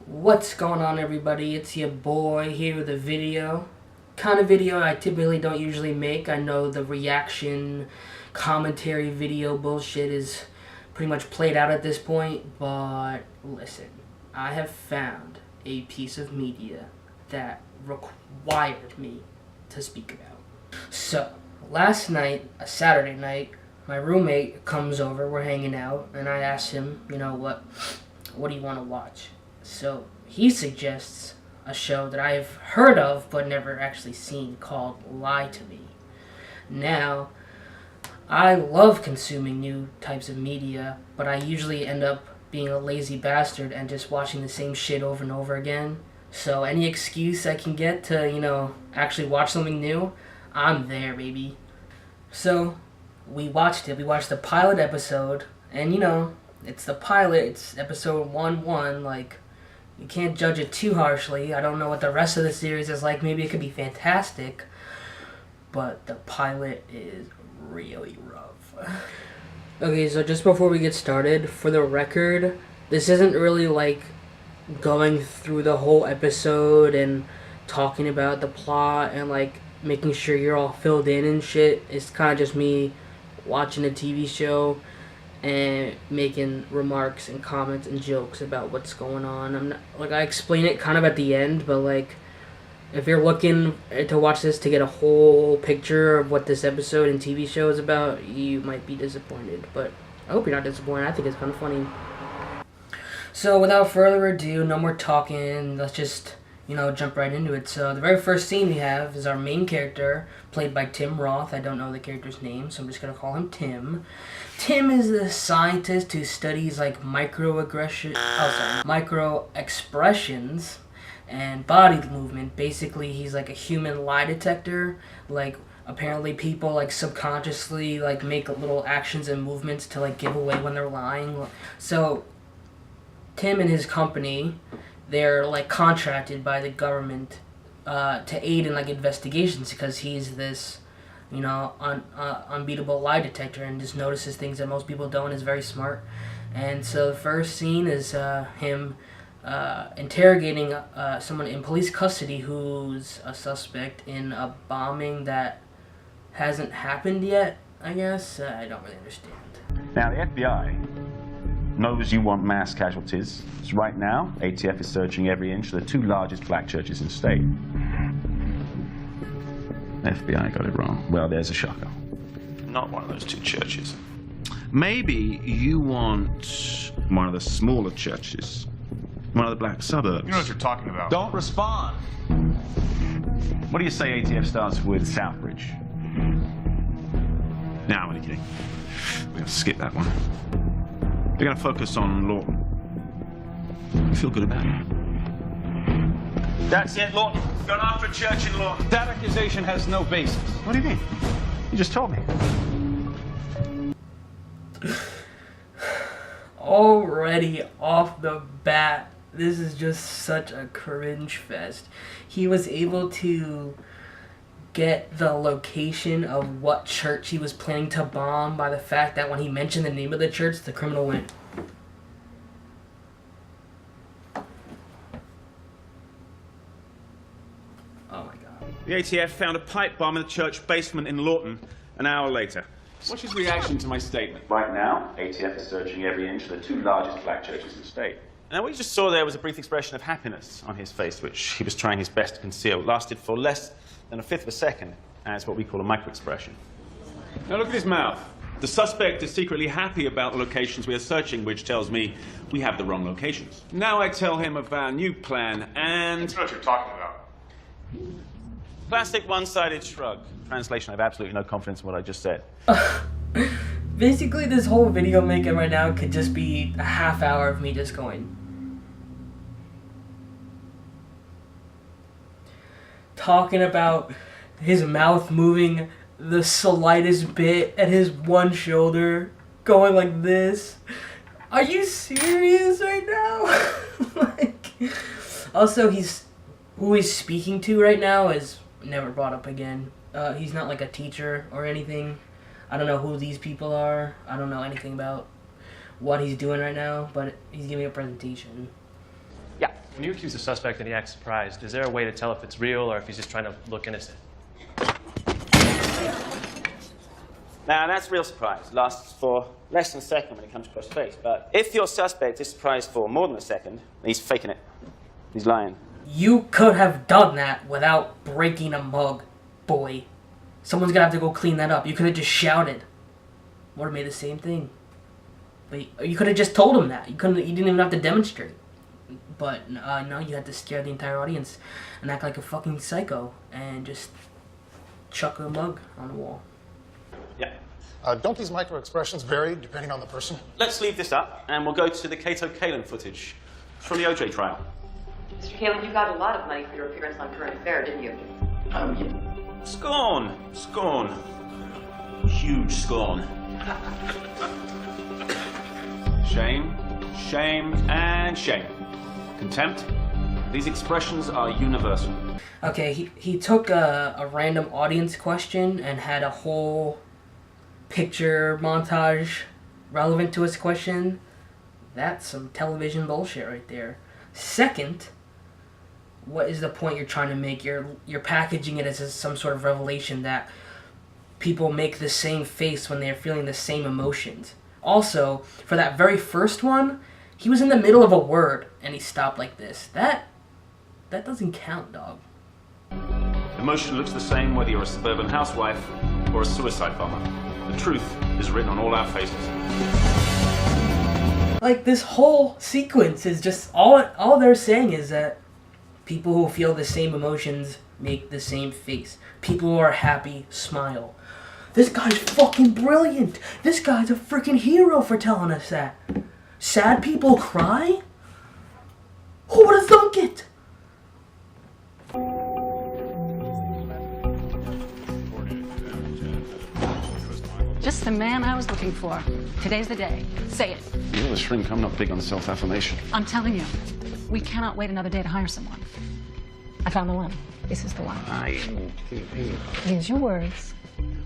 What's going on, everybody? It's your boy here with a video. Kind of video I typically don't usually make. I know the reaction, commentary video bullshit is pretty much played out at this point, but listen, I have found a piece of media that required me to speak about. So, last night, a Saturday night, my roommate comes over, we're hanging out, and I asked him, what do you want to watch? So he suggests a show that I've heard of but never actually seen called Lie to Me. Now, I love consuming new types of media, but I usually end up being a lazy bastard and just watching the same shit over and over again. So any excuse I can get to, actually watch something new, I'm there, baby. So we watched it. We watched the pilot episode, and it's the pilot. It's episode 1-1. Like, you can't judge it too harshly. I don't know what the rest of the series is like. Maybe it could be fantastic, but the pilot is really rough. Okay, so just before we get started, for the record, this isn't really like going through the whole episode and talking about the plot and like making sure you're all filled in and shit. It's kind of just me watching a TV show and making remarks and comments and jokes about what's going on. I'm not, like, I explain it kind of at the end, but like, if you're looking to watch this to get a whole picture of what this episode and TV show is about, you might be disappointed. But I hope you're not disappointed. I think it's kind of funny. So without further ado, no more talking. Let's just jump right into it. So the very first scene we have is our main character, played by Tim Roth. I don't know the character's name, so I'm just going to call him Tim. Tim is the scientist who studies like microexpressions and body movement. Basically, he's like a human lie detector. Like, apparently people like subconsciously like make little actions and movements to like give away when they're lying. So Tim and his company, they're like contracted by the government to aid in like investigations because he's this unbeatable lie detector and just notices things that most people don't, is very smart. And so the first scene is him interrogating someone in police custody who's a suspect in a bombing that hasn't happened yet, I guess. I don't really understand. Now, the FBI knows you want mass casualties. So right now, ATF is searching every inch of the two largest black churches in the state. FBI got it wrong. Well, there's a shocker. Not one of those two churches. Maybe you want one of the smaller churches. One of the black suburbs. You know what you're talking about. Don't respond. What do you say ATF starts with Southbridge? No, I'm only kidding. We're going to skip that one. We're going to focus on Lawton. You feel good about it? That's it, Lawton. Gone after a church in Lawton. That accusation has no basis. What do you mean? You just told me. Already off the bat, this is just such a cringe fest. He was able to get the location of what church he was planning to bomb by the fact that when he mentioned the name of the church, the criminal went. Oh my god. The ATF found a pipe bomb in the church basement in Lawton an hour later. What's his reaction to my statement? Right now, ATF is searching every inch of the two largest black churches in the state. Now, what you just saw there was a brief expression of happiness on his face, which he was trying his best to conceal. It lasted for less than a fifth of a second, as what we call a micro-expression. Now look at his mouth. The suspect is secretly happy about the locations we are searching, which tells me we have the wrong locations. Now I tell him of our new plan, and... You know what you're talking about. Classic one-sided shrug. Translation, I have absolutely no confidence in what I just said. Basically, this whole video making right now could just be a half hour of me just going. Talking about his mouth moving the slightest bit at his one shoulder, going like this. Are you serious right now? Like, also, who he's speaking to right now is never brought up again. He's not like a teacher or anything. I don't know who these people are. I don't know anything about what he's doing right now, but he's giving a presentation. Yeah, When you accuse a suspect and he acts surprised, is there a way to tell if it's real or if he's just trying to look innocent? Now, that's real surprise. Lasts for less than a second when it comes across face. But if your suspect is surprised for more than a second, he's faking it. He's lying. You could have done that without breaking a mug, boy. Someone's gonna have to go clean that up. You could have just shouted. Would have made the same thing. But you could have just told him that. You didn't even have to demonstrate. But no, you had to scare the entire audience and act like a fucking psycho and just chuck a mug on the wall. Yeah. Don't these micro-expressions vary depending on the person? Let's leave this up, and we'll go to the Kato Kalin footage from the OJ trial. Mr. Kalin, you got a lot of money for your appearance on Current Affair, didn't you? Yeah. Scorn. Scorn. Huge scorn. Shame, shame, and shame. Contempt. These expressions are universal. Okay, he took a random audience question and had a whole picture montage relevant to his question. That's some television bullshit right there. Second, what is the point you're trying to make? You're packaging it as some sort of revelation that people make the same face when they're feeling the same emotions. Also, for that very first one, he was in the middle of a word and he stopped like this. That doesn't count, dog. Emotion looks the same whether you're a suburban housewife or a suicide bomber. The truth is written on all our faces. Like, this whole sequence is just all they're saying is that people who feel the same emotions make the same face. People who are happy smile. This guy's fucking brilliant. This guy's a freaking hero for telling us that. Sad people cry? Who would have thunk it? Just the man I was looking for. Today's the day. Say it. You're the shrink. I'm not big on self-affirmation. I'm telling you, we cannot wait another day to hire someone. I found the one. This is the one. Use your words.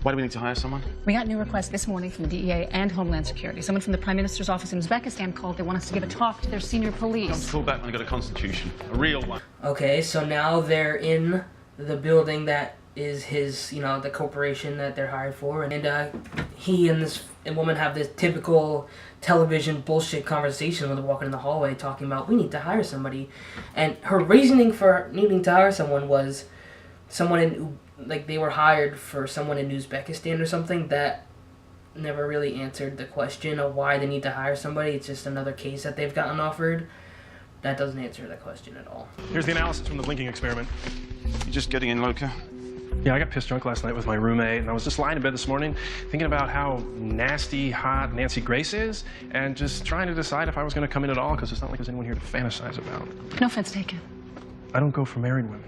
Why do we need to hire someone? We got new requests this morning from the DEA and Homeland Security. Someone from the Prime Minister's office in Uzbekistan called. They want us to give a talk to their senior police. Call back when I got a constitution. A real one. Okay, so now they're in the building that is his, the corporation that they're hired for. And he and this woman have this typical television bullshit conversation when they're walking in the hallway talking about, we need to hire somebody. And her reasoning for needing to hire someone was someone they were hired for someone in Uzbekistan or something. That never really answered the question of why they need to hire somebody. It's just another case that they've gotten offered. That doesn't answer that question at all. Here's the analysis from the blinking experiment. You just getting in, Loka? Yeah, I got pissed drunk last night with my roommate, and I was just lying in bed this morning thinking about how nasty, hot Nancy Grace is, and just trying to decide if I was going to come in at all, because it's not like there's anyone here to fantasize about. No offense taken. I don't go for married women.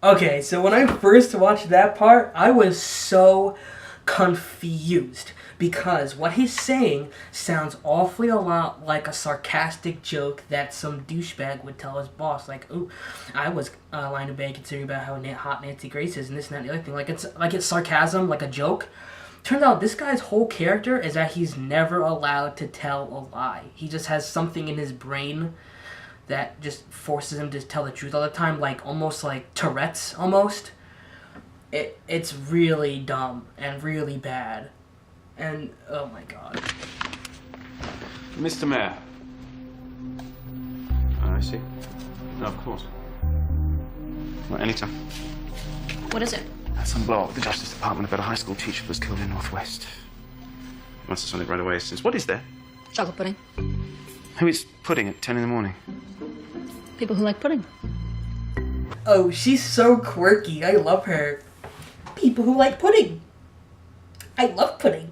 Okay, so when I first watched that part, I was so confused because what he's saying sounds awfully a lot like a sarcastic joke that some douchebag would tell his boss. Like, ooh, I was lying in bed considering about how hot Nancy Grace is and this and that and the other thing. Like it's sarcasm, like a joke. Turns out this guy's whole character is that he's never allowed to tell a lie. He just has something in his brain that just forces him to tell the truth all the time, like almost like Tourette's almost. It's really dumb and really bad. And, oh my god. Mr. Mayor. Oh, I see. No, of course. Well, anytime. What is it? Some blow up the Justice Department about a high school teacher that was killed in Northwest. Must have something right away since. What is there? Chocolate pudding. Who eats pudding at 10 in the morning? People who like pudding. Oh, she's so quirky. I love her. People who like pudding. I love pudding.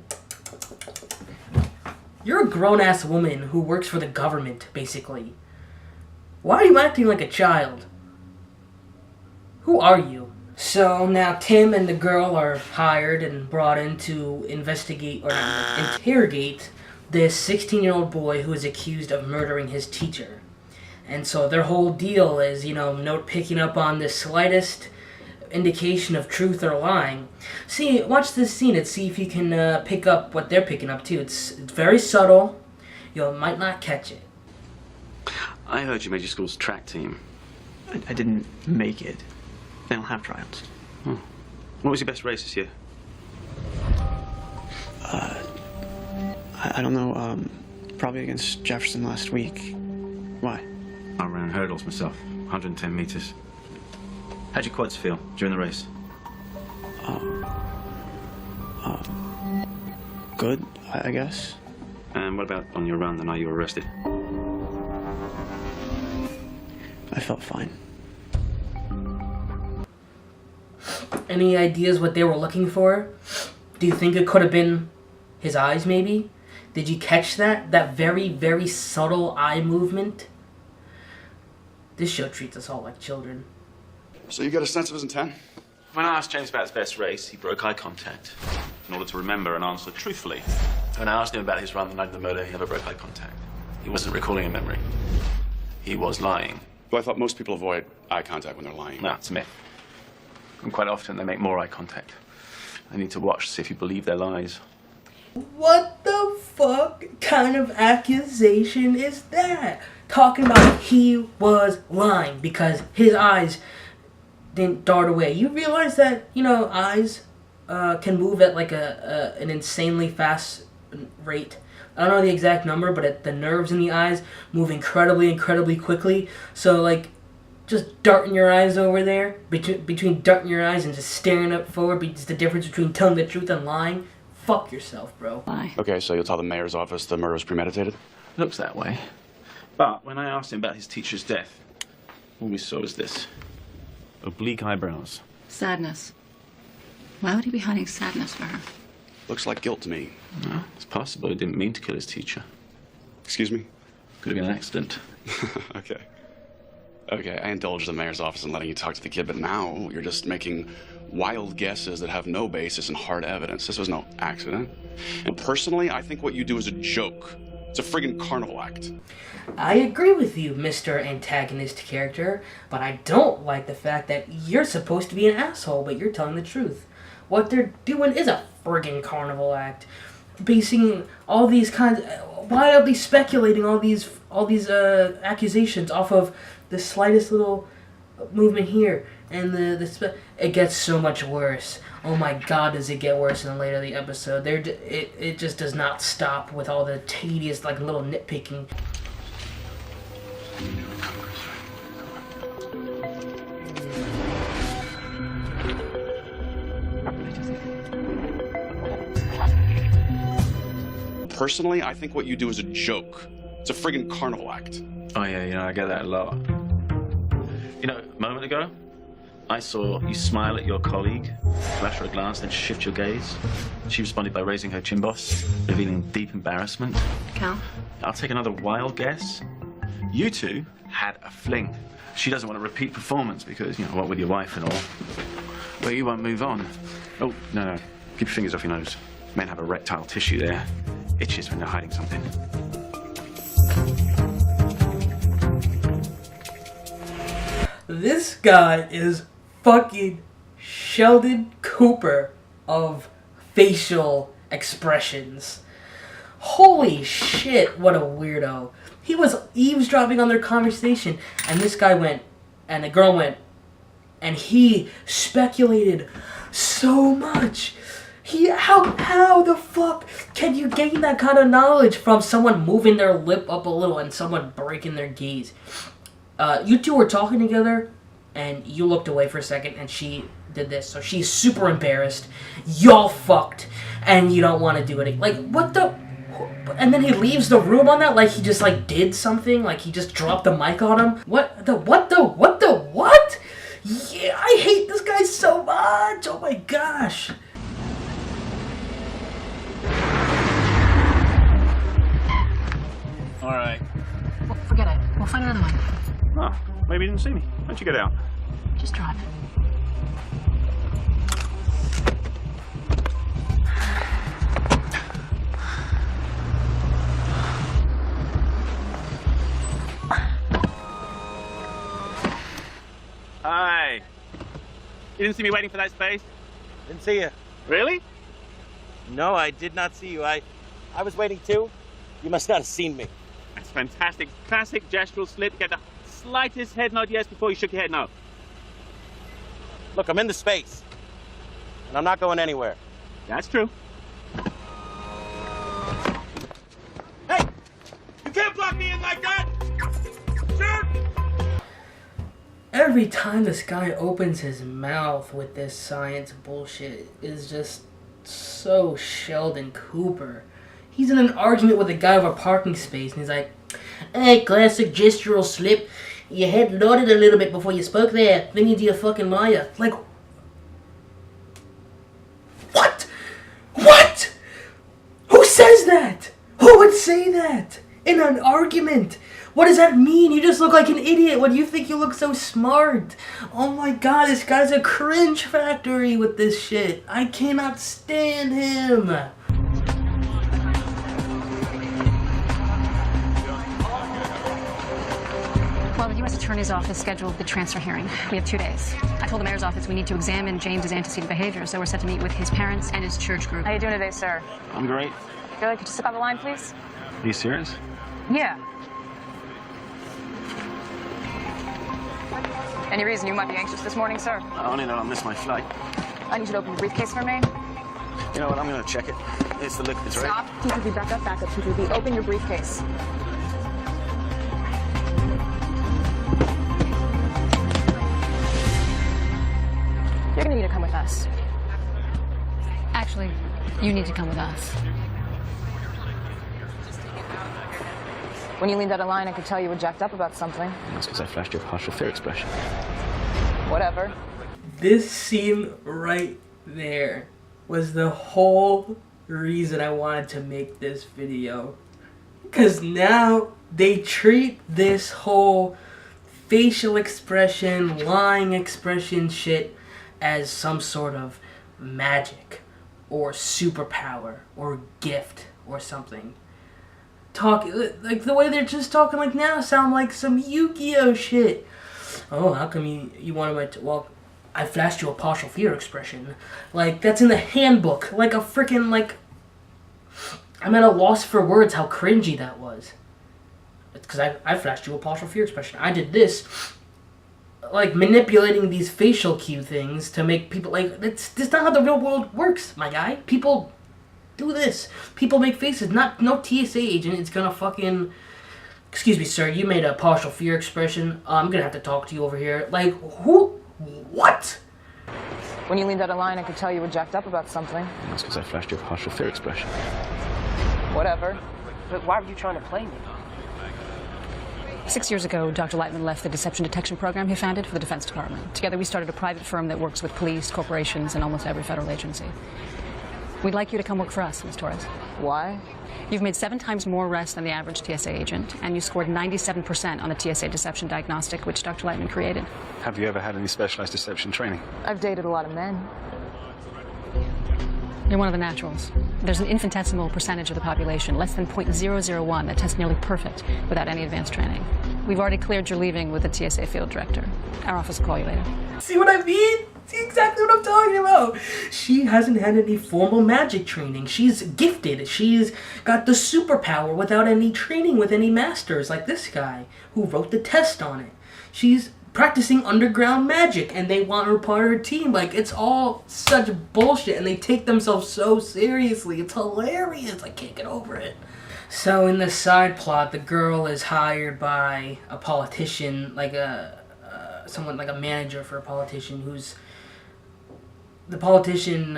You're a grown-ass woman who works for the government, basically. Why are you acting like a child? Who are you? So now Tim and the girl are hired and brought in to investigate or interrogate this 16-year-old boy who is accused of murdering his teacher. And so their whole deal is, not picking up on the slightest indication of truth or lying. See, watch this scene and see if you can pick up what they're picking up too. It's very subtle. You might not catch it. I heard you made your school's track team. I didn't make it. They don't have tryouts. Oh. What was your best race this year? I don't know. Probably against Jefferson last week. Why? I ran hurdles myself, 110 meters. How'd your quads feel during the race? Good, I guess. And what about on your run the night you were arrested? I felt fine. Any ideas what they were looking for? Do you think it could have been his eyes, maybe? Did you catch that? That very, very subtle eye movement? This show treats us all like children. So you got a sense of his intent? When I asked James about his best race, he broke eye contact in order to remember and answer truthfully. When I asked him about his run the night of the murder, he never broke eye contact. He wasn't recalling a memory. He was lying. Well, I thought most people avoid eye contact when they're lying. No, it's a myth. And quite often they make more eye contact. I need to watch to see if you believe their lies. What the fuck kind of accusation is that? Talking about he was lying because his eyes didn't dart away. You realize that, you know, eyes can move at like an insanely fast rate. I don't know the exact number, but the nerves in the eyes move incredibly quickly. So, like, just darting your eyes over there, between darting your eyes and just staring up forward, it's the difference between telling the truth and lying. Fuck yourself, bro. Why? Okay, so you'll tell the mayor's office the murder was premeditated? Looks that way. But when I asked him about his teacher's death, all we saw was this. Oblique eyebrows. Sadness. Why would he be hiding sadness for her? Looks like guilt to me. No, it's possible he didn't mean to kill his teacher. Excuse me? Could have been an accident. Okay. Okay, I indulged the mayor's office in letting you talk to the kid, but now you're just making wild guesses that have no basis in hard evidence. This was no accident. And personally, I think what you do is a joke. It's a friggin' carnival act. I agree with you, Mr. Antagonist character, but I don't like the fact that you're supposed to be an asshole, but you're telling the truth. What they're doing is a friggin' carnival act. Basing all these kinds, wildly speculating all these accusations off of the slightest little movement here, and it gets so much worse. Oh my God, does it get worse in the later the episode? It just does not stop with all the tedious like little nitpicking. Personally, I think what you do is a joke. It's a friggin' carnival act. Oh yeah, I get that a lot. You know, a moment ago, I saw you smile at your colleague, flash her a glance, then shift your gaze. She responded by raising her chin boss, revealing deep embarrassment. Cal? I'll take another wild guess. You two had a fling. She doesn't want a repeat performance because, you know, what with your wife and all. Well, you won't move on. Oh, no. Keep your fingers off your nose. Men have erectile tissue there. Itches when they're hiding something. This guy is fucking Sheldon Cooper of facial expressions. Holy shit, what a weirdo. He was eavesdropping on their conversation, and this guy went, and the girl went, and he speculated so much. How the fuck can you gain that kind of knowledge from someone moving their lip up a little and someone breaking their gaze? You two were talking together, and you looked away for a second, and she did this. So she's super embarrassed. Y'all fucked, and you don't want to do it. Like, what the? And then he leaves the room on that, like he just like did something, like he just dropped the mic on him. What? Yeah, I hate this guy so much. Oh my gosh. All right. Well, forget it. We'll find another one. Oh, maybe you didn't see me. Why don't you get out? Just drive. Hi. You didn't see me waiting for that space? Didn't see you. Really? No, I did not see you. I was waiting too. You must not have seen me. That's fantastic. Classic gestural slip. Get the slightest head nod yes before you shook your head no. Look, I'm in the space. And I'm not going anywhere. That's true. Hey! You can't block me in like that! Sure! Every time this guy opens his mouth with this science bullshit is just so Sheldon Cooper. He's in an argument with a guy over a parking space and he's like, "Hey, classic gestural slip. Your head nodded a little bit before you spoke there. Then you do a fucking liar." Like, what? What? Who says that? Who would say that in an argument? What does that mean? You just look like an idiot when you think you look so smart. Oh my god, this guy's a cringe factory with this shit. I cannot stand him. Well, the U.S. Attorney's Office scheduled the transfer hearing. We have 2 days. I told the mayor's office we need to examine James's antecedent behavior, so we're set to meet with his parents and his church group. How you doing today, sir? I'm great. Good. Could you step on the line, please? Are you serious? Yeah. Any reason you might be anxious this morning, sir? I only know I'll miss my flight. I need you to open your briefcase for me. You know what? I'm gonna check it. It's the liquids, right? Stop. T2B, back up, back up. T2B, open your briefcase. You're gonna need to come with us. Actually, you need to come with us. When you leaned out of line, I could tell you were jacked up about something. That's because I flashed your partial fear expression. Whatever. This scene right there was the whole reason I wanted to make this video. Because now they treat this whole facial expression, lying expression shit as some sort of magic or superpower or gift or something. Talk like the way they're just talking like now sound like some Yu-Gi-Oh shit. Oh, how come you wanted my well, I flashed you a partial fear expression. Like that's in the handbook. Like a freaking like I'm at a loss for words how cringy that was. It's because I flashed you a partial fear expression. I did this. Like manipulating these facial cue things to make people like that's not how the real world works, my guy. People do this. People make faces. No TSA agent is gonna fucking. Excuse me, sir. You made a partial fear expression. I'm gonna have to talk to you over here. Like who? What? When you leaned out of line, I could tell you were jacked up about something. That's because I flashed your partial fear expression. Whatever. But why were you trying to play me? 6 years ago, Dr. Lightman left the deception detection program he founded for the Defense Department. Together, we started a private firm that works with police, corporations, and almost every federal agency. We'd like you to come work for us, Ms. Torres. Why? You've made 7 times more arrests than the average TSA agent, and you scored 97% on the TSA deception diagnostic, which Dr. Lightman created. Have you ever had any specialized deception training? I've dated a lot of men. You're one of the naturals. There's an infinitesimal percentage of the population, less than 0.001, that tests nearly perfect without any advanced training. We've already cleared your leaving with the TSA field director. Our office will call you later. See what I mean? See exactly what I'm talking about. She hasn't had any formal magic training. She's gifted. She's got the superpower without any training with any masters like this guy who wrote the test on it. She's practicing underground magic and they want her part of her team. Like, it's all such bullshit and they take themselves so seriously. It's hilarious. I can't get over it. So in the side plot, the girl is hired by a politician, like someone like a manager for a politician who's the politician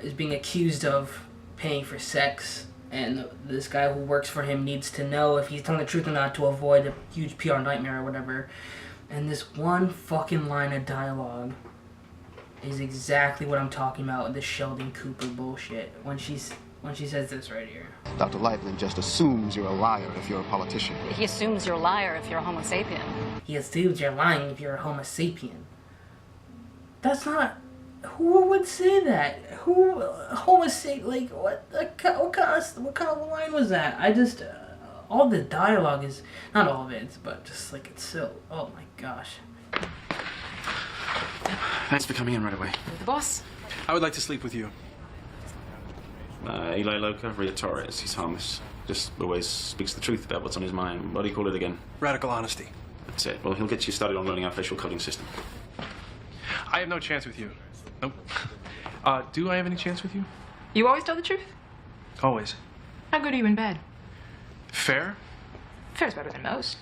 is being accused of paying for sex, and this guy who works for him needs to know if he's telling the truth or not to avoid a huge PR nightmare or whatever. And this one fucking line of dialogue is exactly what I'm talking about, the Sheldon Cooper bullshit, when she says this right here. Dr. Lightman just assumes you're a liar if you're a politician. He assumes you're a liar if you're a Homo sapien. He assumes you're lying if you're a Homo sapien. That's not... Who would say that? Who... Homo sapien... Like, what kind of line was that? I just... all the dialogue is... Not all of it, but just like it's so... Oh my gosh. Thanks for coming in right away. The boss? I would like to sleep with you. Eli Loca, Rhea Torres. He's harmless. Just always speaks the truth about what's on his mind. What do you call it again? Radical honesty. That's it. Well, he'll get you started on learning our facial coding system. I have no chance with you. Nope. Do I have any chance with you? You always tell the truth? Always. How good are you in bed? Fair? Fair's better than most.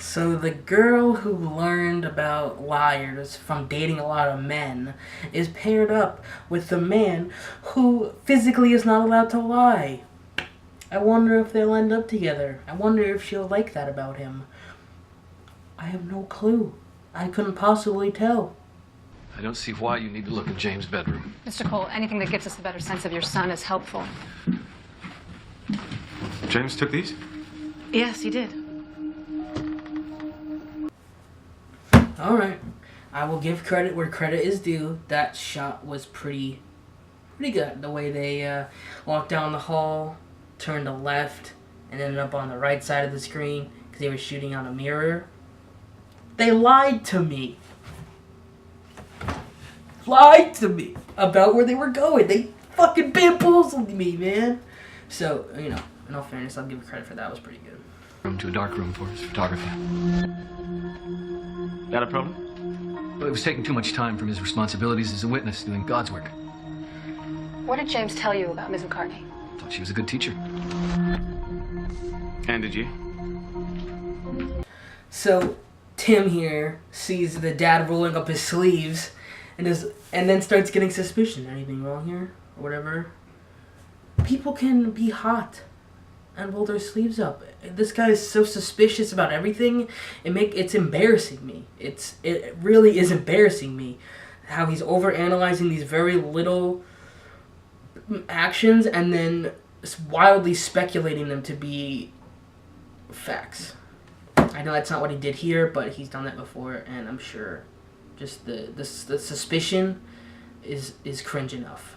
So the girl who learned about liars from dating a lot of men is paired up with the man who physically is not allowed to lie. I wonder if they'll end up together. I wonder if she'll like that about him. I have no clue. I couldn't possibly tell. I don't see why you need to look in James' bedroom. Mr. Cole, anything that gives us a better sense of your son is helpful. James took these? Yes, he did. Alright. I will give credit where credit is due. That shot was pretty good. The way they walked down the hall, turned to left, and ended up on the right side of the screen because they were shooting on a mirror. They lied to me. Lied to me about where they were going. They fucking bamboozled me, man. So, you know, in all fairness, I'll give credit for that. It was pretty good. Room to a dark room for his photography. Got a problem? Well, it was taking too much time from his responsibilities as a witness doing God's work. What did James tell you about Ms. McCartney? Thought she was a good teacher. And did you? So, Tim here sees the dad rolling up his sleeves and then starts getting suspicion. Anything wrong here? Or whatever. People can be hot and roll their sleeves up. This guy is so suspicious about everything. It's embarrassing me. It really is embarrassing me how he's overanalyzing these very little actions and then wildly speculating them to be facts. I know that's not what he did here, but he's done that before, and I'm sure just the suspicion is cringe enough.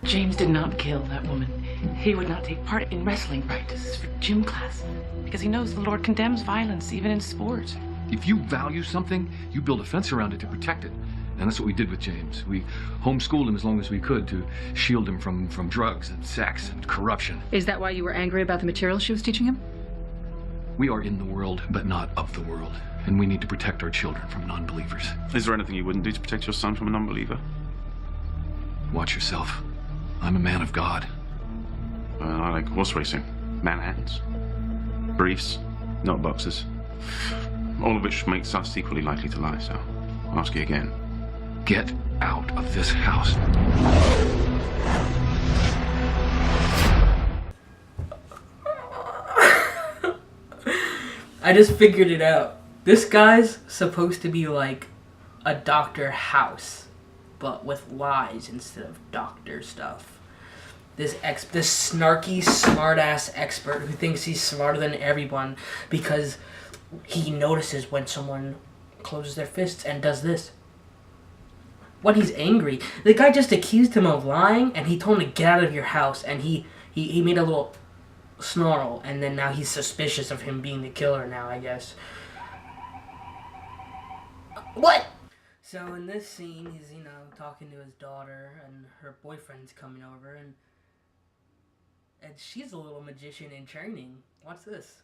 James did not kill that woman. He would not take part in wrestling practices for gym class because he knows the Lord condemns violence even in sport. If you value something, you build a fence around it to protect it. And that's what we did with James. We homeschooled him as long as we could to shield him from drugs and sex and corruption. Is that why you were angry about the material she was teaching him? We are in the world, but not of the world. And we need to protect our children from non-believers. Is there anything you wouldn't do to protect your son from a non-believer? Watch yourself. I'm a man of God. I like horse racing, Manhattans, briefs, not boxes. All of which makes us equally likely to lie, so I'll ask you again. Get out of this house. I just figured it out. This guy's supposed to be like a Dr. House, but with lies instead of doctor stuff. This snarky, smart-ass expert who thinks he's smarter than everyone because he notices when someone closes their fists and does this. When he's angry. The guy just accused him of lying, and he told him to get out of your house, and he made a little snarl, and then now he's suspicious of him being the killer now, I guess. What? So in this scene, he's, talking to his daughter, and her boyfriend's coming over, and she's a little magician in training. What's this?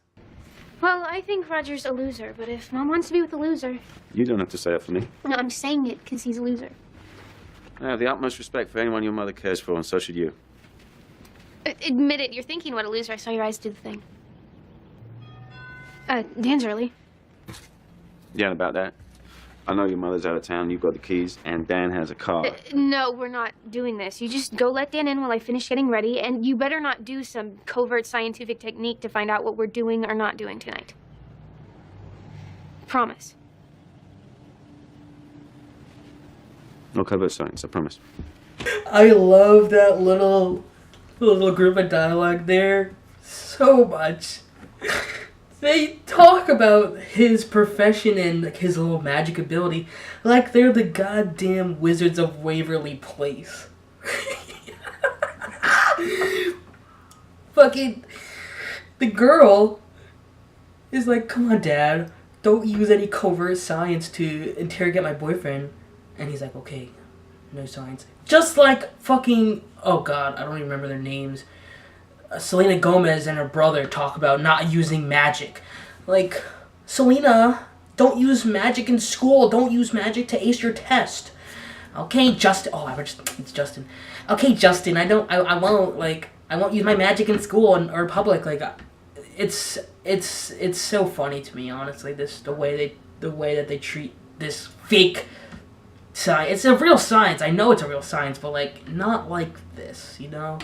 Well, I think Roger's a loser, but if Mom wants to be with a loser... You don't have to say that for me. No, I'm saying it because he's a loser. I have the utmost respect for anyone your mother cares for, and so should you. Admit it, you're thinking what a loser. I saw your eyes do the thing. Dan's early. Yeah, about that. I know your mother's out of town, you've got the keys, and Dan has a car. No, we're not doing this. You just go let Dan in while I finish getting ready, and you better not do some covert scientific technique to find out what we're doing or not doing tonight. Promise. No covert science, I promise. I love that little group of dialogue there so much. They talk about his profession and his little magic ability like they're the goddamn Wizards of Waverly Place. Fucking the girl is like, come on, Dad, don't use any covert science to interrogate my boyfriend. And he's like, okay, no science. Just like fucking, oh god, I don't even remember their names. Selena Gomez and her brother talk about not using magic. Like, Selena, don't use magic in school. Don't use magic to ace your test. Okay, Justin. Oh, it's Justin. Okay, Justin, I won't use my magic in school or public. Like, it's so funny to me, honestly. The way that they treat this fake science. It's a real science. I know it's a real science, but like not like this, you know.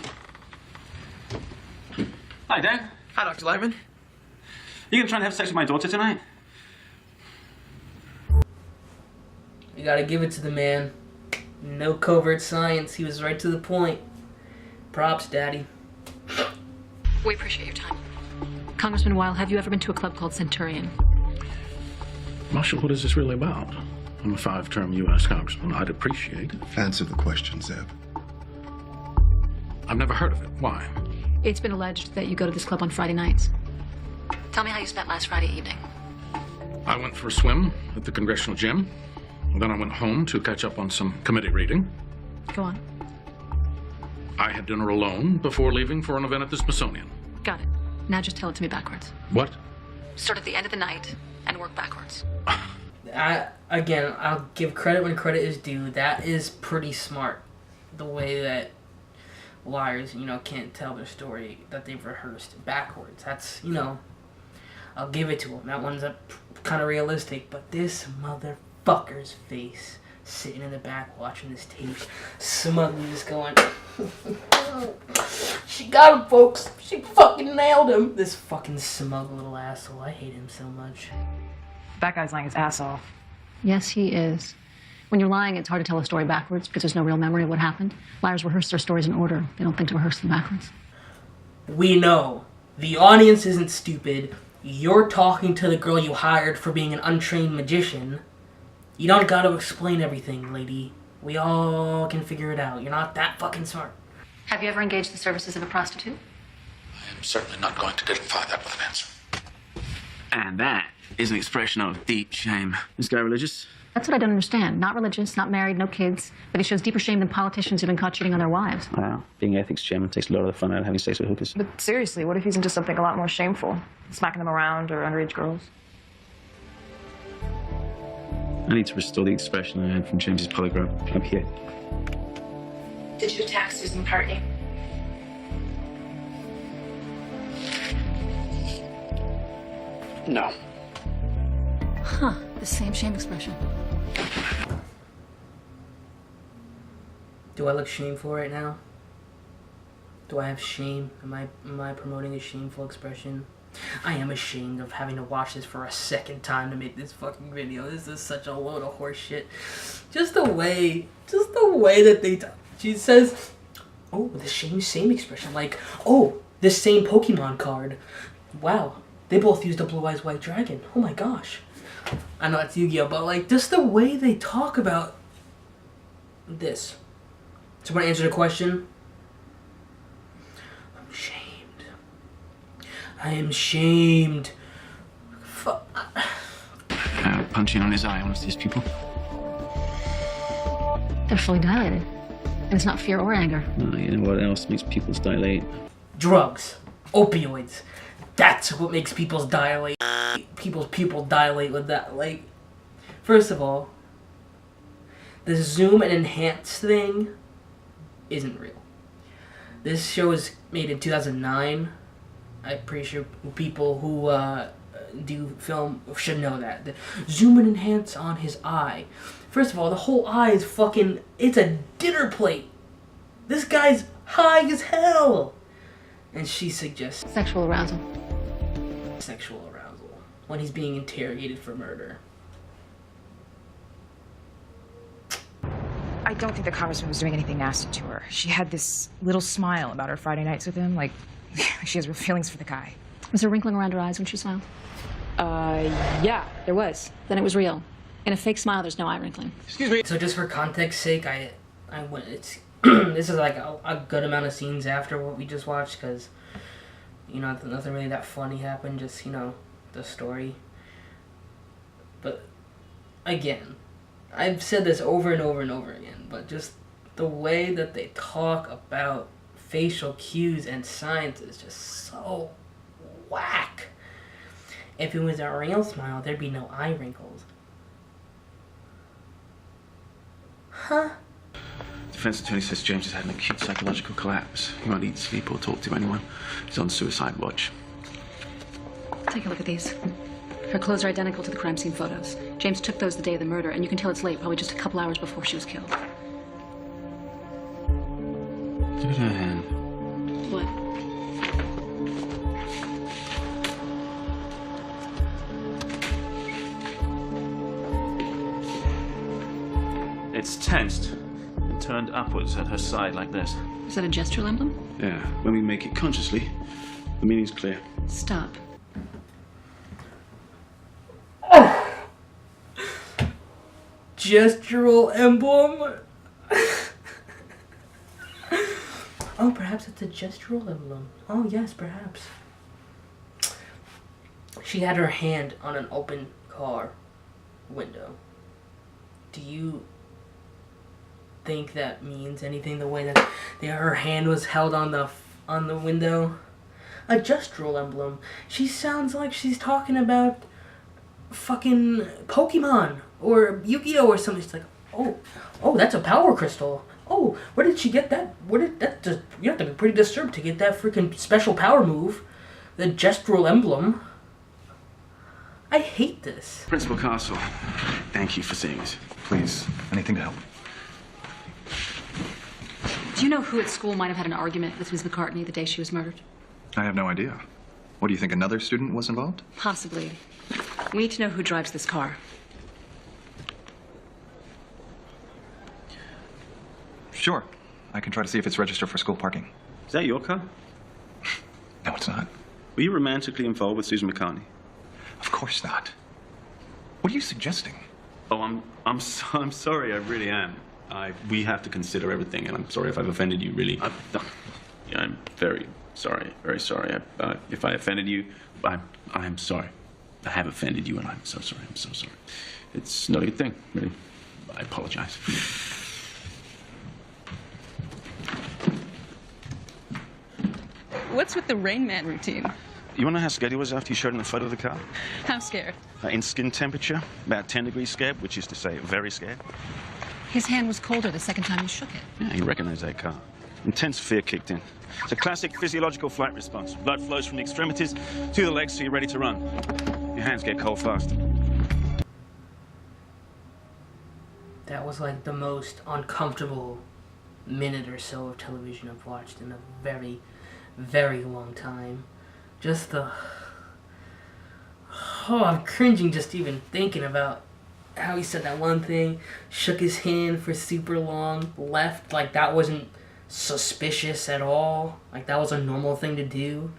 Hi, Dad. Hi, Dr. Lightman. You gonna try and have sex with my daughter tonight? You gotta give it to the man. No covert science. He was right to the point. Props, Daddy. We appreciate your time. Congressman Weil, have you ever been to a club called Centurion? Marshall, what is this really about? I'm a 5-term U.S. congressman. I'd appreciate it. Answer the question, Zeb. I've never heard of it. Why? It's been alleged that you go to this club on Friday nights. Tell me how you spent last Friday evening. I went for a swim at the congressional gym. Then I went home to catch up on some committee reading. Go on. I had dinner alone before leaving for an event at the Smithsonian. Got it. Now just tell it to me backwards. What? Start at the end of the night and work backwards. Again, I'll give credit when credit is due. That is pretty smart. The way that liars, can't tell their story that they've rehearsed backwards. That's, I'll give it to them. That one's kind of realistic. But this motherfucker's face sitting in the back watching this tape, smugly just going, she got him, folks. She fucking nailed him. This fucking smug little asshole. I hate him so much. That guy's lying his ass off. Yes, he is. When you're lying, it's hard to tell a story backwards because there's no real memory of what happened. Liars rehearse their stories in order. They don't think to rehearse them backwards. We know. The audience isn't stupid. You're talking to the girl you hired for being an untrained magician. You don't gotta explain everything, lady. We all can figure it out. You're not that fucking smart. Have you ever engaged the services of a prostitute? I am certainly not going to dignify that with an answer. And that is an expression of deep shame. This guy religious? That's what I don't understand. Not religious, not married, no kids, but he shows deeper shame than politicians who've been caught cheating on their wives. Wow. Being ethics chairman takes a lot of the fun out of having sex with hookers. But seriously, what if he's into something a lot more shameful? Smacking them around or underage girls? I need to restore the expression I had from James's polygraph up here. Did you attack Susan McCartney? No. Huh. The same shame expression. Do I look shameful right now? Do I have shame? Am I promoting a shameful expression? I am ashamed of having to watch this for a second time to make this fucking video. This is such a load of horse shit. Just the way that they talk. She says, oh, the same expression. Like, oh, this same Pokemon card. Wow, they both used a Blue Eyes White Dragon. Oh my gosh. I know it's Yu-Gi-Oh, but like, just the way they talk about this. So when I answer the question, I'm shamed. I am shamed. Punching on his eye, one of these people. They're fully dilated. And it's not fear or anger. No, you know what else makes pupils dilate? Drugs. Opioids. That's what makes people's pupil dilate with that. Like, first of all, the zoom and enhance thing isn't real. This show was made in 2009. I'm pretty sure people who do film should know that. The zoom and enhance on his eye. First of all, the whole eye is fucking, it's a dinner plate. This guy's high as hell. And she suggests sexual arousal. Sexual arousal. When he's being interrogated for murder. I don't think the congressman was doing anything nasty to her. She had this little smile about her Friday nights with him, like she has real feelings for the guy. Was there wrinkling around her eyes when she smiled? Yeah, there was. Then it was real. In a fake smile, there's no eye wrinkling. Excuse me. So just for context's sake, I went. It's this is like a good amount of scenes after what we just watched because, nothing really that funny happened. Just the story. But again, I've said this over and over and over again. But just the way that they talk about facial cues and signs is just so whack. If it was a real smile, there'd be no eye wrinkles. Huh? Defense attorney says James has had an acute psychological collapse. He won't eat, sleep, or talk to anyone. He's on suicide watch. Take a look at these. Her clothes are identical to the crime scene photos. James took those the day of the murder, and you can tell it's late, probably just a couple hours before she was killed. Look at her hand. What? It's tensed and turned upwards at her side like this. Is that a gestural emblem? Yeah, when we make it consciously, the meaning's clear. Stop. Gestural emblem? Oh, perhaps it's a gestural emblem. Oh, yes, perhaps. She had her hand on an open car window. Do you think that means anything, the way that her hand was held on the window? A gestural emblem. She sounds like she's talking about fucking Pokemon or Yu-Gi-Oh or something. She's like, oh, that's a power crystal. Oh, where did she get that? You have to be pretty disturbed to get that freaking special power move. The gestural emblem. I hate this. Principal Castle, thank you for seeing us. Please, anything to help. Do you know who at school might have had an argument with Ms. McCartney the day she was murdered? I have no idea. What do you think, another student was involved? Possibly. We need to know who drives this car. Sure. I can try to see if it's registered for school parking. Is that your car? No, it's not. Were you romantically involved with Susan McCartney? Of course not. What are you suggesting? Oh, I'm sorry, I really am. We have to consider everything, and I'm sorry if I've offended you, really. I'm very sorry, very sorry. If I offended you, I'm sorry. I have offended you, and I'm so sorry. I'm so sorry. It's not a good thing, really. I apologize. What's with the Rain Man routine? You want to know how scared he was after you showed him the photo of the car? How scared? In skin temperature, about 10 degrees scared, which is to say, very scared. His hand was colder the second time you shook it. Yeah, he recognized that car. Intense fear kicked in. It's a classic physiological flight response. Blood flows from the extremities to the legs so you're ready to run. Your hands get cold fast. That was like the most uncomfortable minute or so of television I've watched in a very, very long time. Just the... Oh, I'm cringing just even thinking about how he said that one thing, shook his hand for super long, left, like that wasn't suspicious at all. Like that was a normal thing to do.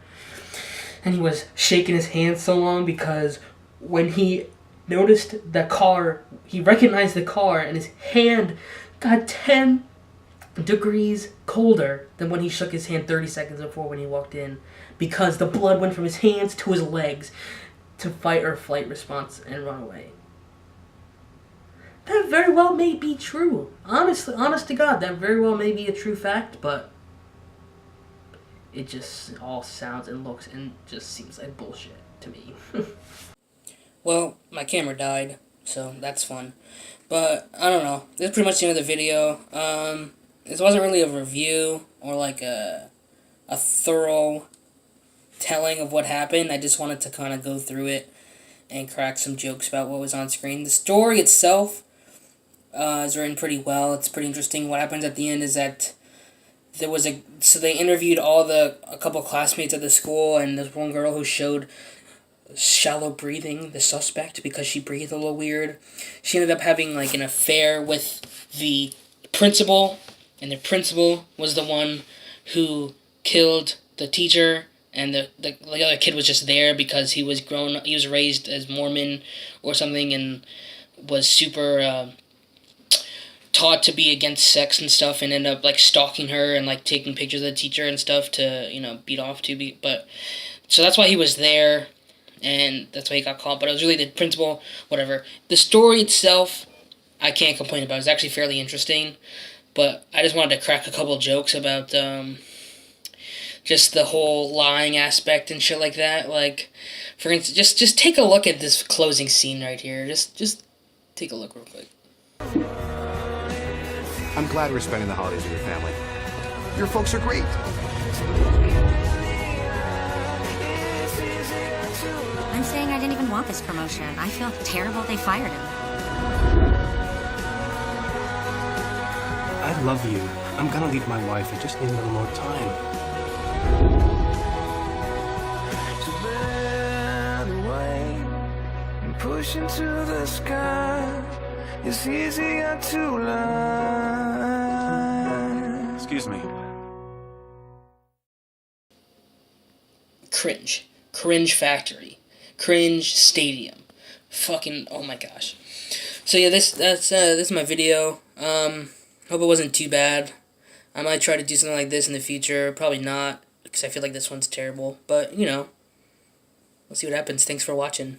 And he was shaking his hand so long because when he noticed the car, he recognized the car and his hand got 10 degrees colder than when he shook his hand 30 seconds before when he walked in, because the blood went from his hands to his legs to fight or flight response and run away. That very well may be true. Honest to God, that very well may be a true fact, but it just all sounds and looks and just seems like bullshit to me. Well, my camera died, so that's fun. But, I don't know. This is pretty much the end of the video. This wasn't really a review or like a thorough telling of what happened. I just wanted to kind of go through it and crack some jokes about what was on screen. The story itself is written pretty well. It's pretty interesting. What happens at the end is that there was so they interviewed a couple classmates at the school, and there's one girl who showed shallow breathing, the suspect, because she breathed a little weird. She ended up having like an affair with the principal, and the principal was the one who killed the teacher, and the other kid was just there because he was raised as Mormon or something, and was super taught to be against sex and stuff, and ended up like stalking her and like taking pictures of the teacher and stuff to beat off to. But so that's why he was there, and that's why he got caught. But it was really the principal, whatever. The story itself, I can't complain about. It's actually fairly interesting. But I just wanted to crack a couple jokes about just the whole lying aspect and shit like that. Like, for instance, just take a look at this closing scene right here. Just take a look real quick. I'm glad we're spending the holidays with your family. Your folks are great. I'm saying I didn't even want this promotion. I feel terrible they fired him. I love you. I'm gonna leave my wife. I just need a little more time. Pushing to the sky, it's easier to lie. Excuse me. Cringe. Cringe Factory. Cringe Stadium. Fucking, oh my gosh. So yeah, this is my video. Hope it wasn't too bad. I might try to do something like this in the future. Probably not, because I feel like this one's terrible. But, you know, we'll see what happens. Thanks for watching.